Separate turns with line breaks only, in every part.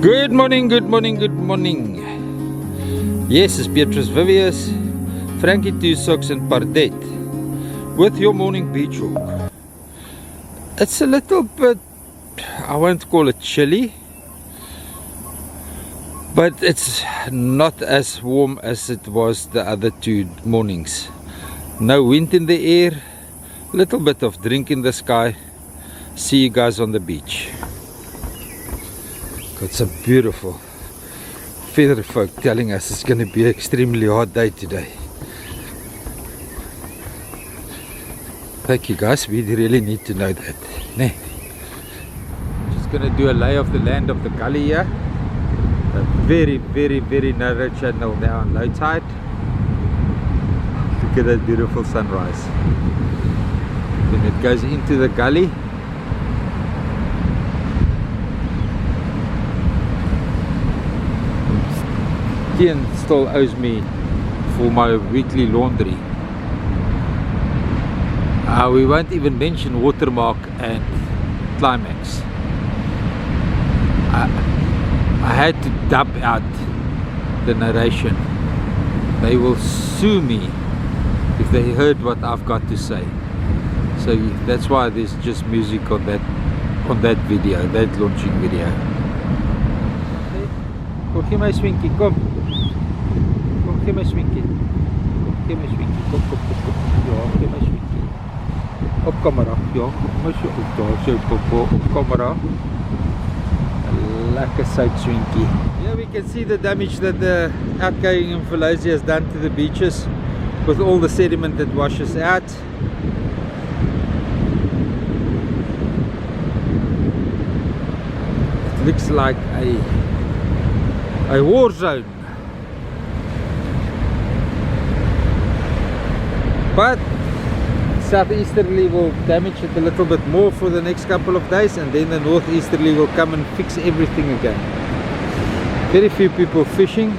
Good morning, good morning, good morning. Yes, it's Beatrice Vivius, Frankie Two Socks and Pardette with your morning beach walk. It's a little bit, I won't call it chilly, but it's not as warm as it was the other two mornings. No wind in the air, little bit of drink in the sky. See you guys on the beach. Got some beautiful feather folk telling us it's going to be an extremely hot day today. Thank you guys, we really need to know that. Nee. Just going to do a lay of the land of the gully here. A very, very, very narrow channel now on low tide. Look at that beautiful sunrise. Then it goes into the gully. Ian still owes me for my weekly laundry. We won't even mention Watermark and Climax. I had to dub out the narration. They will sue me if they heard what I've got to say. So that's why there's just music on that video, that launching video. Kom gee my swinkie, kom. Kom gee my swinkie. Kom gee my swinkie. Kom. Ja, gee my swinkie. Op camera. Ja, kom so op daar. So op camera. Lekker sout swinkie. Here we can see the damage that the outgoing influenza has done to the beaches with all the sediment that washes out. It looks like a war zone, but southeasterly will damage it a little bit more for the next couple of days, and then the northeasterly will come and fix everything again. Very few people fishing,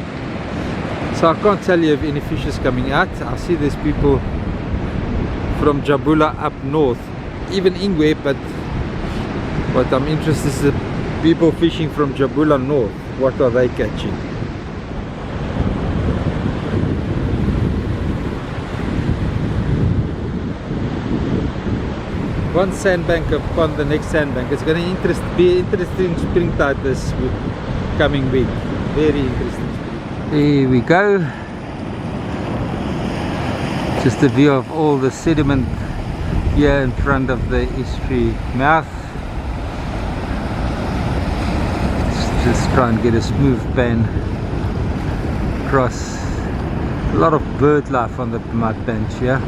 so I can't tell you if any fish is coming out. I see there's people from Jabula up north, even Ingwe, but what I'm interested is the people fishing from Jabula north. What are they catching? One sandbank upon the next sandbank. It's going to be interesting springtide this coming week. Very interesting. There we go. Just a view of all the sediment here in front of the estuary mouth. Just try and get a smooth pan across. A lot of bird life on the mud banks here.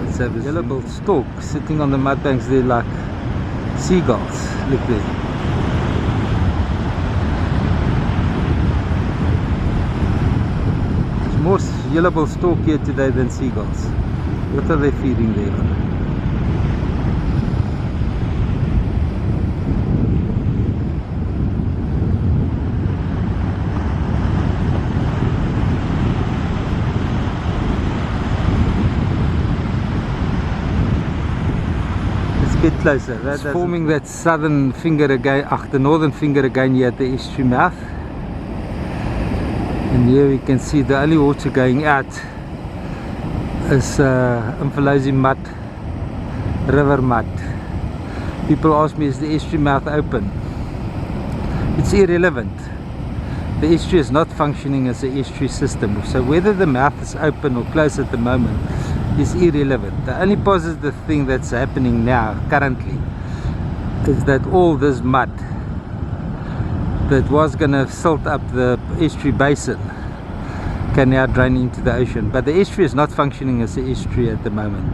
Let's have a yellow-billed stork sitting on the mud banks there like seagulls. Look there. There's more yellow-billed stork here today than seagulls. What are they feeding there on? Get closer. It's forming that southern finger again, the northern finger again here at the estuary mouth. And here we can see the only water going out is Umfolozi mud, river mud. People ask me, is the estuary mouth open? It's irrelevant. The estuary is not functioning as an estuary system. So whether the mouth is open or closed at the moment is irrelevant. The only positive thing that's happening now, currently, is that all this mud that was going to silt up the estuary basin can now drain into the ocean. But the estuary is not functioning as an estuary at the moment,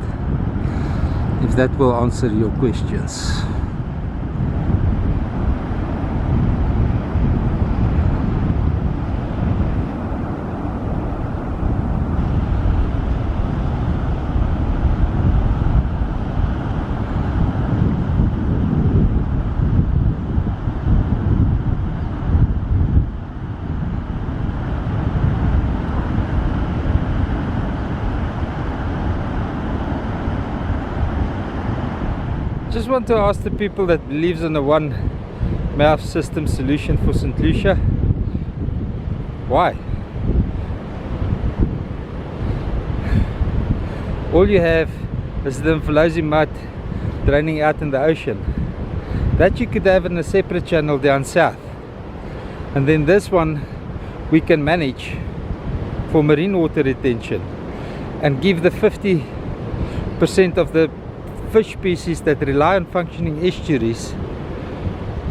if that will answer your questions. Just want to ask the people that believes in the one mouth system solution for St Lucia. Why? All you have is the Mfolozi mud draining out in the ocean. That you could have in a separate channel down south. And then this one we can manage for marine water retention and give the 50% of the fish species that rely on functioning estuaries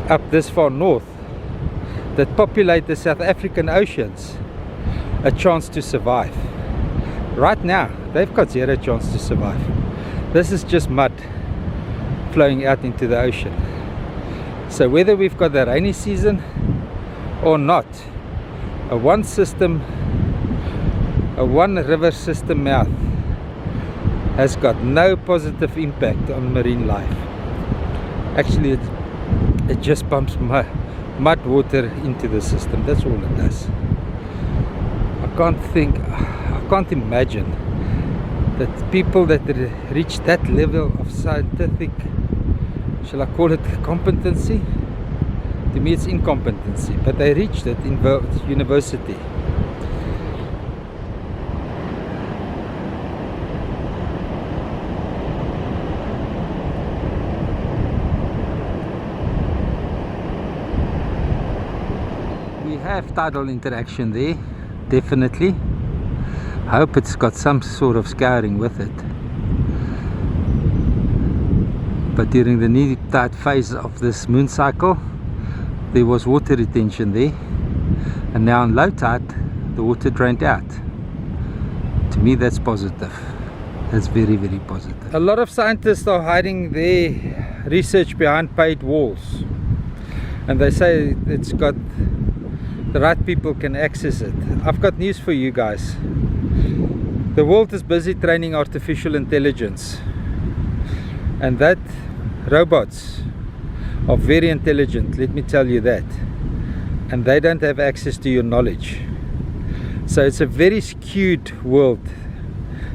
up this far north, that populate the South African oceans, a chance to survive. Right now they've got zero chance to survive. This is just mud flowing out into the ocean. So whether we've got the rainy season or not, a one river system mouth has got no positive impact on marine life. Actually it just pumps mud water into the system. That's all it does. I can't imagine that people that reach that level of scientific, shall I call it competency? To me it's incompetency, but they reached it in university. We have tidal interaction there, definitely. I hope it's got some sort of scouring with it. But during the neap tide phase of this moon cycle, there was water retention there, and now on low tide the water drained out. To me that's positive. That's very, very positive. A lot of scientists are hiding their research behind paid walls, and they say it's got the right people can access it. I've got news for you guys. The world is busy training artificial intelligence, and that robots are very intelligent, let me tell you that, and they don't have access to your knowledge. So it's a very skewed world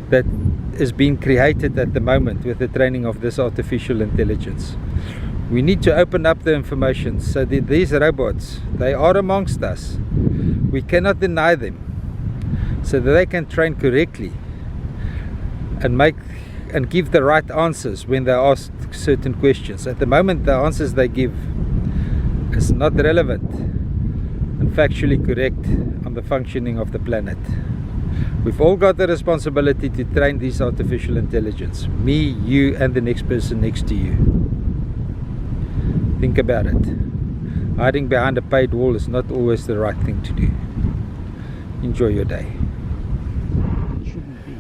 that is being created at the moment with the training of this artificial intelligence. We need to open up the information so that these robots, they are amongst us. We cannot deny them, so that they can train correctly and give the right answers when they ask certain questions. At the moment the answers they give is not relevant and factually correct on the functioning of the planet. We've all got the responsibility to train these artificial intelligence. Me, you, and the next person next to you. Think about it. Hiding behind a paid wall is not always the right thing to do. Enjoy your day. It shouldn't be.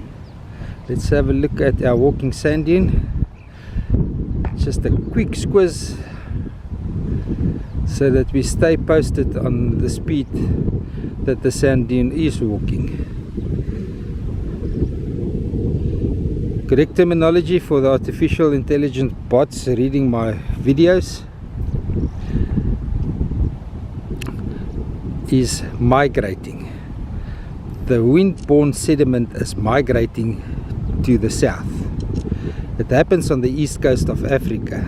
Let's have a look at our walking sand dune. Just a quick squiz so that we stay posted on the speed that the sand dune is walking. Correct terminology for the artificial intelligence bots reading my videos is migrating. The wind-borne sediment is migrating to the south. It happens on the east coast of Africa.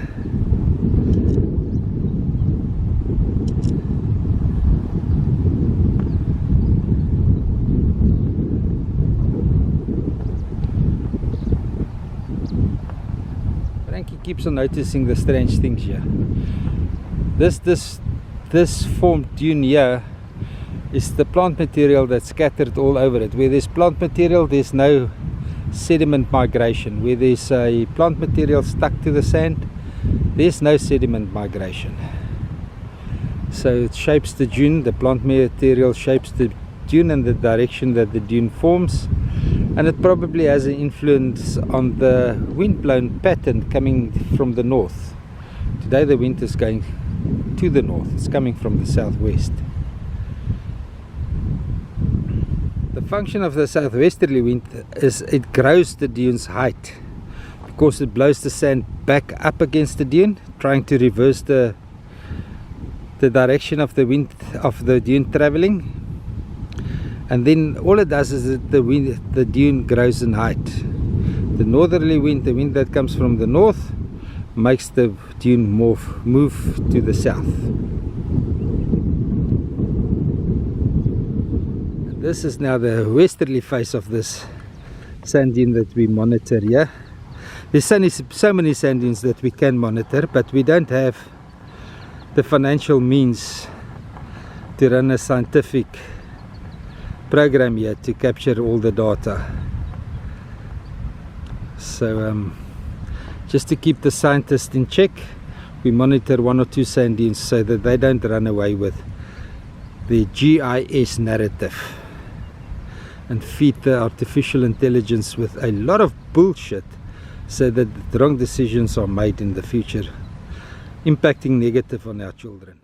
Frankie keeps on noticing the strange things here. This formed dune here is the plant material that's scattered all over it. Where there's plant material, there's no sediment migration. Where there's a plant material stuck to the sand, there's no sediment migration. So it shapes the dune, the plant material shapes the dune in the direction that the dune forms, and it probably has an influence on the wind-blown pattern coming from the north. Today the wind is going to the north, it's coming from the southwest. The function of the southwesterly wind is it grows the dune's height, because it blows the sand back up against the dune, trying to reverse the direction of the wind of the dune traveling. And then all it does is that the dune grows in height. The northerly wind, the wind that comes from the north, makes the dune move to the south. This is now the westerly face of this sand dune that we monitor here. There's so many sand dunes that we can monitor, but we don't have the financial means to run a scientific program here to capture all the data. So just to keep the scientists in check, we monitor 1 or 2 sand dunes so that they don't run away with the GIS narrative and feed the artificial intelligence with a lot of bullshit so that the wrong decisions are made in the future, impacting negative on our children.